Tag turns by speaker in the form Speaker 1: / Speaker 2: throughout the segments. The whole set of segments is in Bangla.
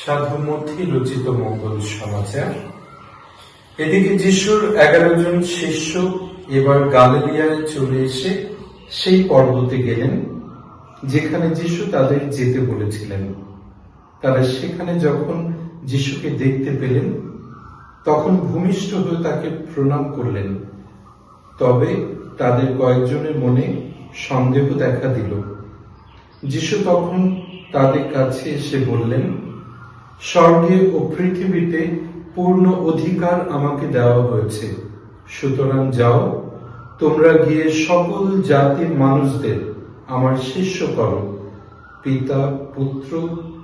Speaker 1: সাধু মথি রচিত মঙ্গল সমাচার। এদিকে যিশুর 11 জন শিষ্য এবার গালিলিয়ায় চলে এসে সেই পর্বতে গেলেন যেখানে যিশু তাদের যেতে বলেছিলেন। তারা সেখানে যখন যিশুকে দেখতে পেলেন তখন ভূমিষ্ঠ হয়ে তাকে প্রণাম করলেন। তবে তাদের কয়েকজনের মনে সন্দেহ দেখা দিল। যিশু তখন তাদের কাছে এসে বললেন, স্বর্গে ও পৃথিবীতে পূর্ণ অধিকার আমাকে দেওয়া হয়েছে। সুতরাং যাও, তোমরা গিয়ে সকল জাতির মানুষদের আমার শিষ্য করো, পিতা, পুত্র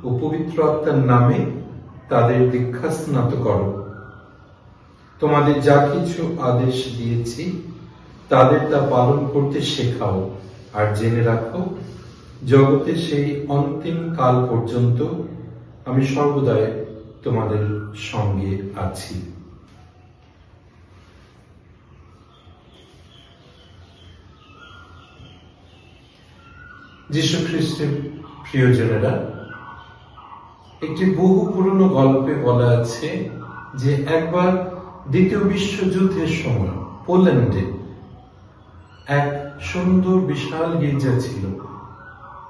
Speaker 1: ও পবিত্র আত্মার নামে তাদের দীক্ষাস্নাত করো। তোমাদের যা কিছু আদেশ দিয়েছি তাদের তা পালন করতে শেখাও। আর জেনে রাখো, জগতে সেই অন্তিম কাল পর্যন্ত আমি সর্বদাই তোমাদের সঙ্গে আছি। যীশু খ্রিস্টের প্রিয়জনেরা, একটি বহু পুরনো গল্পে বলা আছে যে একবার দ্বিতীয় বিশ্বযুদ্ধের সময় পোল্যান্ডে এক সুন্দর বিশাল গির্জা ছিল,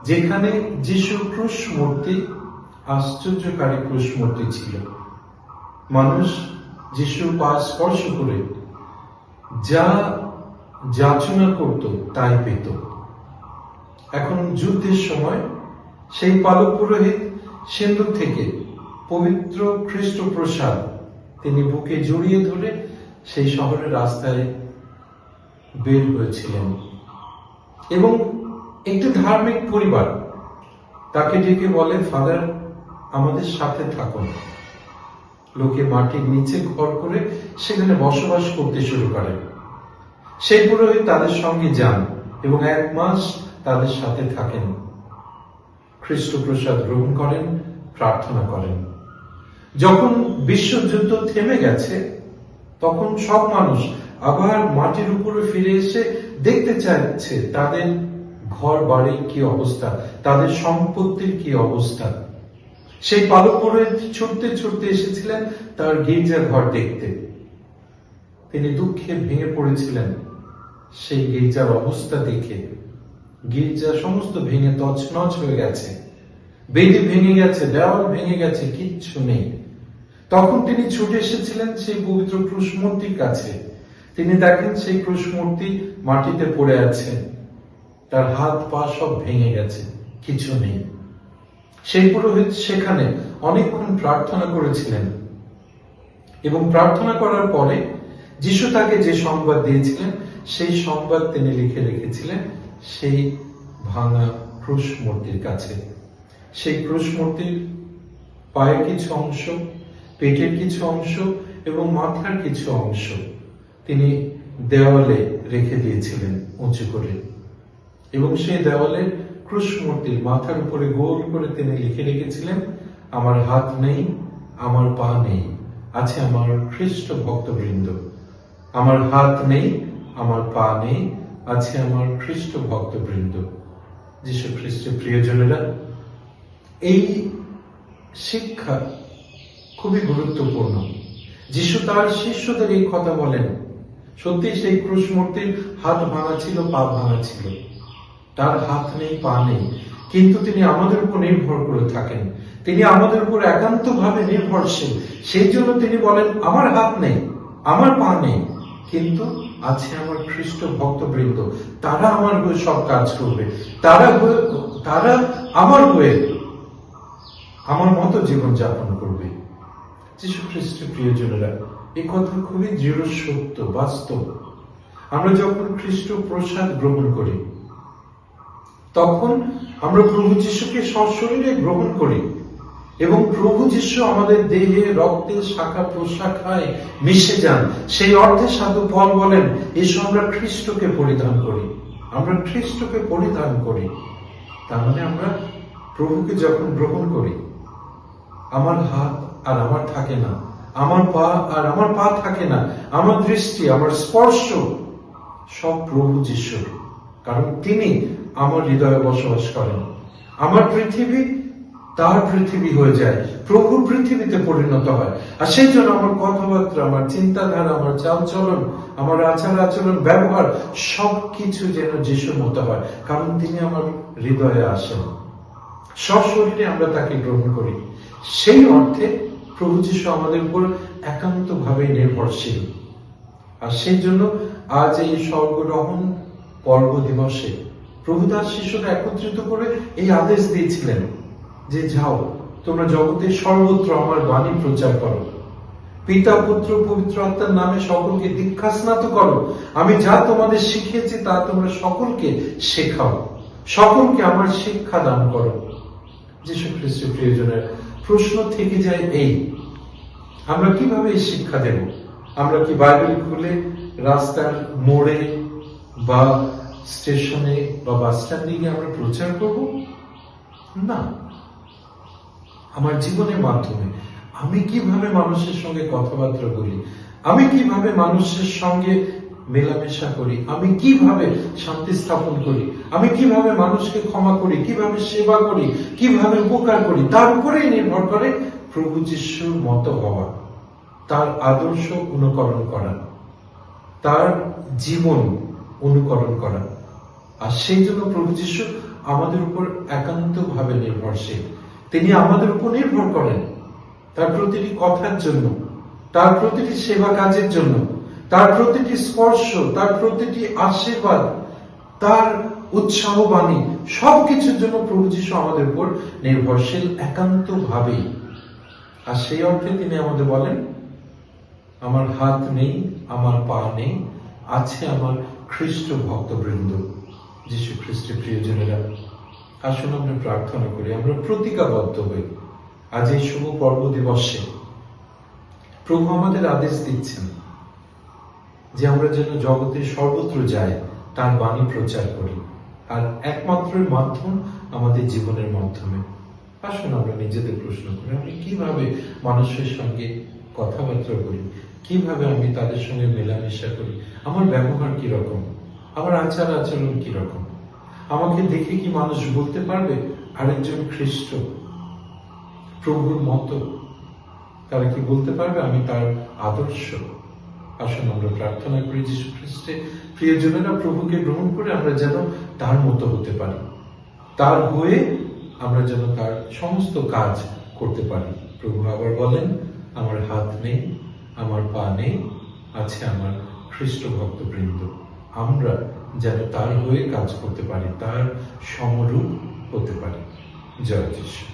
Speaker 1: যেখানে যিশু ক্রুশ মূর্তি, আশ্চর্যকারী ক্রুশ মূর্তি ছিল। মানুষ যিশুর পা স্পর্শ করে যা যাচনা করত তাই পেত। এখন যুদ্ধের সময় সেই পালক পুরোহিত সিন্দুক থেকে পবিত্র খ্রিস্ট প্রসাদ তিনি বুকে জড়িয়ে ধরে সেই শহরের রাস্তায় বের হয়েছিলেন এবং একটি ধার্মিক পরিবার তাকে ডেকে বলে, ফাদার, আমাদের সাথে থাকুন। লোকে মাটির নিচে ঘর করে সেখানে বসবাস করতে শুরু করে। সেই পুরোহিত তাদের সঙ্গে যান এবং 1 মাস তাদের সাথে থাকেন, খ্রিস্ট প্রসাদ গ্রহণ করেন, প্রার্থনা করেন। যখন বিশ্বযুদ্ধ থেমে গেছে তখন সব মানুষ আবার মাটির উপরে ফিরে এসে দেখতে চাইছে তাদের ঘর বাড়ির কি অবস্থা, তাদের সম্পত্তির কি অবস্থা। সেই পালক পুরোহিত ছুটতে ছুটতে এসেছিলেন তার গির্জা ঘর দেখতে। তিনি দুঃখে ভেঙে পড়েছিলেন সেই গির্জার অবস্থা দেখে। গির্জা সমস্ত ভেঙে তছনছ হয়ে গেছে, বেদি ভেঙে গেছে, দেওয়াল ভেঙে গেছে, কিচ্ছু নেই। তখন তিনি ছুটে এসেছিলেন সেই পবিত্র ক্রুশ মূর্তির কাছে। তিনি দেখেন সেই ক্রুশ মূর্তি মাটিতে পড়ে আছে, তার হাত পা সব ভেঙে গেছে, কিছু নেই। সেই পুরোহিত সেখানে অনেকক্ষণ প্রার্থনা করেছিলেন এবং প্রার্থনা করার পরে যিশু তাকে যে সংবাদ দিয়েছিলেন সেই সংবাদ তিনি লিখে রেখেছিলেন সেই ভাঙা ক্রুশ মূর্তির কাছে। সেই ক্রুশ মূর্তির পায়ের কিছু অংশ, পেটের কিছু অংশ এবং মাথার কিছু অংশ তিনি দেওয়ালে রেখে দিয়েছিলেন উঁচু করে, এবং সেই দেওয়ালে ক্রুশ মূর্তির মাথার উপরে গোল করে তিনি লিখে রেখেছিলেন, আমার হাত নেই, আমার পা নেই, আছে আমার খ্রিস্ট ভক্তবৃন্দ। আমার হাত নেই, আমার পা নেই, আছে আমার খ্রিস্ট ভক্তবৃন্দ। যীশু খ্রিস্টের প্রিয়জনেরা, এই শিক্ষা খুবই গুরুত্বপূর্ণ। যিশু তার শিষ্যদের এই কথা বলেন। সত্যি সেই ক্রুশ মূর্তির হাত ভাঙা ছিল, পা ভাঙা ছিল, তার হাত নেই, পা নেই, কিন্তু তিনি আমাদের উপর নির্ভর করে থাকেন। তিনি আমাদের উপর একান্ত ভাবে নির্ভরশীল। সেই জন্য তিনি বলেন, আমার হাত নেই, আমার পা নেই, কিন্তু আছে আমার খ্রিস্ট ভক্তবৃন্দ। তারা আমার হয়ে সব কাজ করবে, তারা আমার হয়ে আমার মতো জীবন যাপন করবে। যীশু খ্রিস্টের প্রিয়জনেরা, এই কথা খুবই দৃঢ় সত্য, বাস্তব। আমরা যখন খ্রিস্ট প্রসাদ গ্রহণ করি তখন আমরা প্রভু যীশুকে সশরীরে গ্রহণ করি এবং প্রভু যীশু আমাদের দেহে রক্তে শাখা প্রশাখায় মিশে যান। সেই অর্থে সাধু পল বলেন, এসো আমরা খ্রিস্টকে পরিধান করি। আমরা খ্রিস্টকে পরিধান করি, তার মানে আমরা প্রভুকে যখন গ্রহণ করি, আমার হাত আর আমার থাকে না, আমার পা আর আমার পা থাকে না, আমার দৃষ্টি, আমার স্পর্শ সব প্রভু যিশুর, কারণ তিনি আমার হৃদয়ে বসবাস করেন। আমার পৃথিবী তার পৃথিবী হয়ে যায়, প্রভুর পৃথিবীতে পরিণত হয়। আর সেই জন্য আমার কথাবার্তা, আমার চিন্তাধারা, আমার চালচলন, আমার আচার আচরণ, ব্যবহার সবকিছু যেন যিশুর মতো হয়, কারণ তিনি আমার হৃদয়ে আসেন। সশরীরে আমরা তাকে গ্রহণ করি। সেই অর্থে প্রভু যিশু আমাদের উপর একান্ত ভাবে নির্ভরশীল। আর সেই জন্য আজ এই স্বর্গরোহণ পর্ব দিবসে প্রভু তার শিশুরা একত্রিত করে এই আদেশ দিয়েছিলেন যে যাও, তোমরা জগতের সর্বত্র আমার বাণী প্রচার করো, পিতা পুত্র পবিত্র আত্মার নামে সকলকে দীক্ষা স্নাত করো, আমি যা তোমাদের শিখিয়েছি তা তোমরা সকলকে শেখাও, সকলকে আমার শিক্ষা দান করো। যীশু খ্রিস্টের প্রিয়জনের প্রশ্ন থেকে যায় এই, আমরা কিভাবে এই শিক্ষা দেব? আমরা কি বাইবেল খুলে রাস্তার মোড়ে বা স্টেশনে বা বাস স্ট্যান্ডে গিয়ে আমরা প্রচার করব? না, আমার জীবনের মাধ্যমে আমি কিভাবে মানুষের সঙ্গে কথাবার্তা বলি, আমি কিভাবে মানুষের সঙ্গে মেলামেশা করি, আমি কিভাবে শান্তি স্থাপন করি, আমি কিভাবে মানুষকে ক্ষমা করি, কিভাবে সেবা করি, কিভাবে উপকার করি, তার উপরেই নির্ভর করে প্রভু যিশুর মতো হওয়া, তার আদর্শ অনুকরণ করা, তার জীবন অনুকরণ করা। আর সেই জন্য প্রভু যিশু আমাদের উপর একান্ত ভাবে নির্ভরশীল। তিনি আমাদের উপর নির্ভর করেন তার প্রতিটি কথার জন্য, তার প্রতিটি সেবা কাজের জন্য, তার প্রতিটি স্পর্শ, তার প্রতিটি আশীর্বাদ, তার উৎসাহ বাণী, সবকিছুর জন্য প্রভু যিশু আমাদের উপর নির্ভরশীল একান্ত ভাবে। আর সেই অর্থে তিনি আমাদের বলেন, আমার হাত নেই, আমার পা নেই, আছে আমার খ্রিস্ট ভক্তবৃন্দ। যীশু খ্রিস্টের প্রিয়জনেরা, আসুন আমরা প্রার্থনা করি, আমরা প্রতিজ্ঞাবদ্ধ হই আজ এই শুভ পর্ব দিবসে। প্রভু আমাদের আদেশ দিচ্ছেন যে আমরা যেন জগতের সর্বত্র যাই, তার বাণী প্রচার করি, আর একমাত্র মাধ্যম আমাদের জীবনের মাধ্যমে। আসুন আমরা নিজেদের প্রশ্ন করি, আমি কিভাবে মানুষের সঙ্গে কথাবার্তা বলি, কিভাবে আমি তাদের সঙ্গে মেলামেশা করি, আমার ব্যবহার কিরকম, আমার আচার আচরণ কিরকম। আমাকে দেখে কি মানুষ বলতে পারবে আরেকজন খ্রিস্ট, প্রভুর মতো? তারা কি বলতে পারবে আমি তার আদর্শ? আসুন আমরা প্রার্থনা করি যীশু খ্রিস্টের প্রিয়জনেরা প্রভুকে গ্রহণ করে আমরা যেন তার মতো হতে পারি, তার হয়ে আমরা যেন তার সমস্ত কাজ করতে পারি। প্রভু আবার বলেন, আমার হাত নেই, আমার পা নেই, আছে আমার খ্রিস্ট ভক্তবৃন্দ। আমরা যেন তার হয়ে কাজ করতে পারি, তার সমরূপ হতে পারি। জয় যীশু।